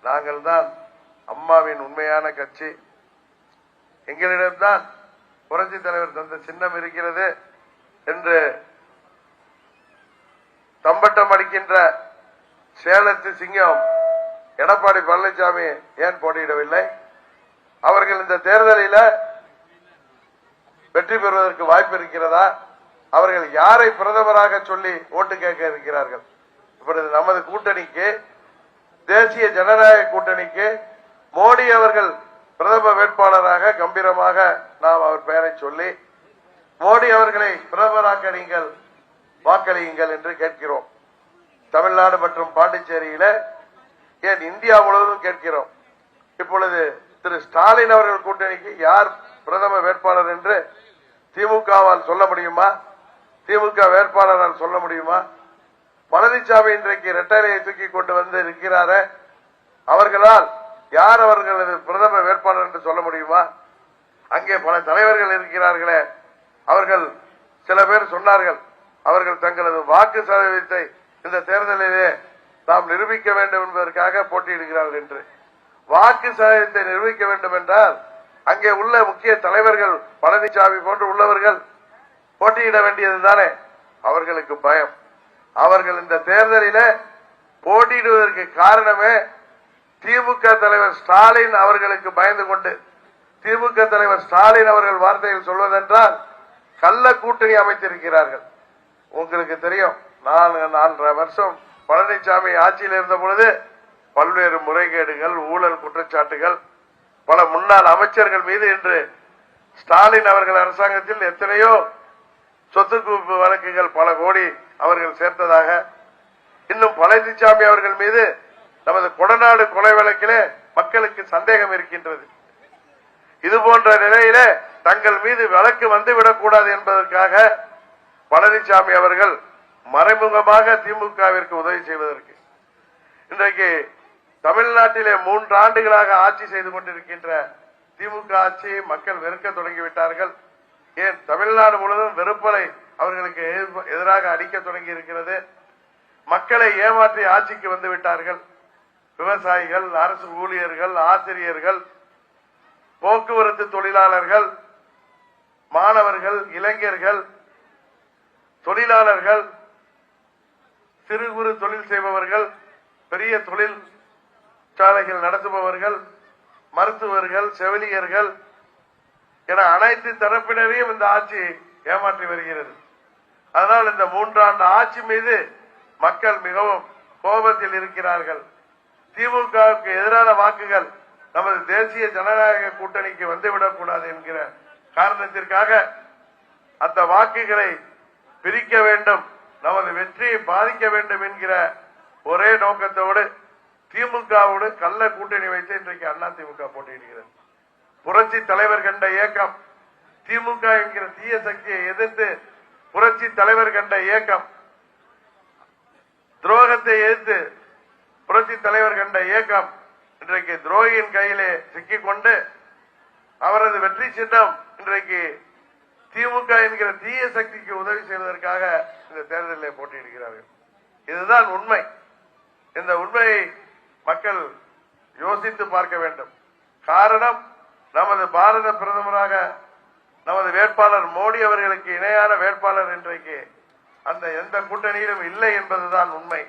நாங்கள் தான் அம்மாவின் உண்மையான கட்சி, எங்களிடம்தான் புரட்சி தலைவர் தந்த சின்னம் இருக்கிறது என்று தம்பட்டம் அடிக்கின்ற சேலத்து சிங்கம் எடப்பாடி பழனிசாமி ஏன் போட்டியிடவில்லை? அவர்கள் இந்த தேர்தலில் வெற்றி பெறுவதற்கு வாய்ப்பு இருக்கிறதா? அவர்கள் யாரை பிரதமராக சொல்லி ஓட்டு கேட்க இருக்கிறார்கள்? இப்பொழுது நமது கூட்டணிக்கு, தேசிய ஜனநாயக கூட்டணிக்கு மோடி அவர்கள் பிரதம வேட்பாளராக கம்பீரமாக நாம் அவர் பெயரை சொல்லி மோடி அவர்களை பிரதமராக நீங்கள் வாக்களியுங்கள் என்று கேட்கிறோம். தமிழ்நாடு மற்றும் பாண்டிச்சேரியில, ஏன் இந்தியா முழுவதும் கேட்கிறோம். இப்பொழுது திரு ஸ்டாலின் அவர்கள் கூட்டணிக்கு யார் பிரதம வேட்பாளர் என்று திமுகவால் சொல்ல முடியுமா? திமுக வேட்பாளரால் சொல்ல முடியுமா? பழனிசாமி இன்றைக்கு இரட்டைலையை தூக்கி கொண்டு வந்து இருக்கிறாரே, அவர்களால் யார் அவர்களது பிரதம வேட்பாளர் என்று சொல்ல முடியுமா? அங்கே பல தலைவர்கள் இருக்கிறார்களே, அவர்கள் சில பேர் சொன்னார்கள், அவர்கள் தங்களது வாக்கு சதவீதத்தை இந்த தேர்தலிலே நாம் நிரூபிக்க வேண்டும் என்பதற்காக போட்டியிடுகிறார்கள் என்று. வாக்கு சதவீதத்தை நிரூபிக்க வேண்டும் என்றால் அங்கே உள்ள முக்கிய தலைவர்கள் பழனிசாமி போன்று உள்ளவர்கள் போட்டியிட வேண்டியதுதானே. அவர்களுக்கு பயம். அவர்கள் இந்த தேர்தலில் போட்டியிடுவதற்கு காரணமே திமுக தலைவர் ஸ்டாலின் அவர்களுக்கு பயந்து கொண்டு, திமுக தலைவர் ஸ்டாலின் அவர்கள் வார்த்தையில் சொல்வதென்றால் கள்ள கூட்டணி அமைத்திருக்கிறார்கள். உங்களுக்கு தெரியும், 4 வருஷம் பழனிசாமி ஆட்சியில் இருந்த பொழுது பல்வேறு முறைகேடுகள், ஊழல் குற்றச்சாட்டுகள், பல முன்னாள் அமைச்சர்கள் மீது இன்று ஸ்டாலின் அவர்கள் அரசாங்கத்தில் எத்தனையோ சொத்து குவிப்பு வழக்குகள் பல கோடி அவர்கள் சேர்த்ததாக, இன்னும் பழனிசாமி அவர்கள் மீது நமது கொடநாடு கொலை வழக்கிலே மக்களுக்கு சந்தேகம் இருக்கின்றது. இது போன்ற நிலையில தங்கள் மீது வழக்கு வந்துவிடக் கூடாது என்பதற்காக பழனிசாமி அவர்கள் மறைமுகமாக திமுகவிற்கு உதவி செய்வதற்கு இன்றைக்கு தமிழ்நாட்டிலே 3 ஆண்டுகளாக ஆட்சி செய்து கொண்டிருக்கின்ற திமுக ஆட்சியை மக்கள் வெறுக்க தொடங்கிவிட்டார்கள். ஏன் தமிழ்நாடு முழுவதும் வெறுப்பலை அவர்களுக்கு எதிராக அடிக்க தொடங்கி இருக்கிறது. மக்களை ஏமாற்றி ஆட்சிக்கு வந்து விட்டார்கள். விவசாயிகள், அரசு ஊழியர்கள், ஆசிரியர்கள், போக்குவரத்து தொழிலாளர்கள், மாணவர்கள், இளைஞர்கள், தொழிலாளர்கள், சிறு குறு தொழில் செய்பவர்கள், பெரிய தொழில் சாலைகள் நடத்துபவர்கள், மருத்துவர்கள், செவிலியர்கள் என அனைத்து தரப்பினரையும் இந்த ஆட்சி ஏமாற்றி வருகிறது. அதனால் இந்த 3 ஆண்டு ஆட்சி மீது மக்கள் மிகவும் கோபத்தில் இருக்கிறார்கள். திமுகவுக்கு எதிரான வாக்குகள் நமது தேசிய ஜனநாயக கூட்டணிக்கு வந்துவிடக் கூடாது என்கிற காரணத்திற்காக அந்த வாக்குகளை பிரிக்க வேண்டும், நமது வெற்றியை பாதிக்க வேண்டும் என்கிற ஒரே நோக்கத்தோடு திமுகவோடு கள்ள கூட்டணி வைத்து இன்றைக்கு அதிமுக போட்டியிடுகிறது. புரட்சி தலைவர் கண்ட இயக்கம், திமுக என்கிற தீய சக்தியை எதிர்த்து புரட்சி தலைவர் கண்ட இயக்கம், துரோகத்தை எதிர்த்து புரட்சி தலைவர் கண்ட இயக்கம் இன்றைக்கு துரோகியின் கையிலே சிக்கிக்கொண்டு அவரது வெற்றி சின்னம் இன்றைக்கு திமுக என்கிற தீய சக்திக்கு உதவி செய்வதற்காக இந்த தேர்தலில் போட்டியிடுகிறார்கள். இதுதான் உண்மை. இந்த உண்மையை மக்கள் யோசித்து பார்க்க வேண்டும். காரணம், நமது பாரத பிரதமராக நமது வேட்பாளர் மோடி அவர்களுக்கு இணையான வேட்பாளர் இன்றைக்கு அந்த எந்த கூட்டணியிலும் இல்லை என்பதுதான் உண்மை.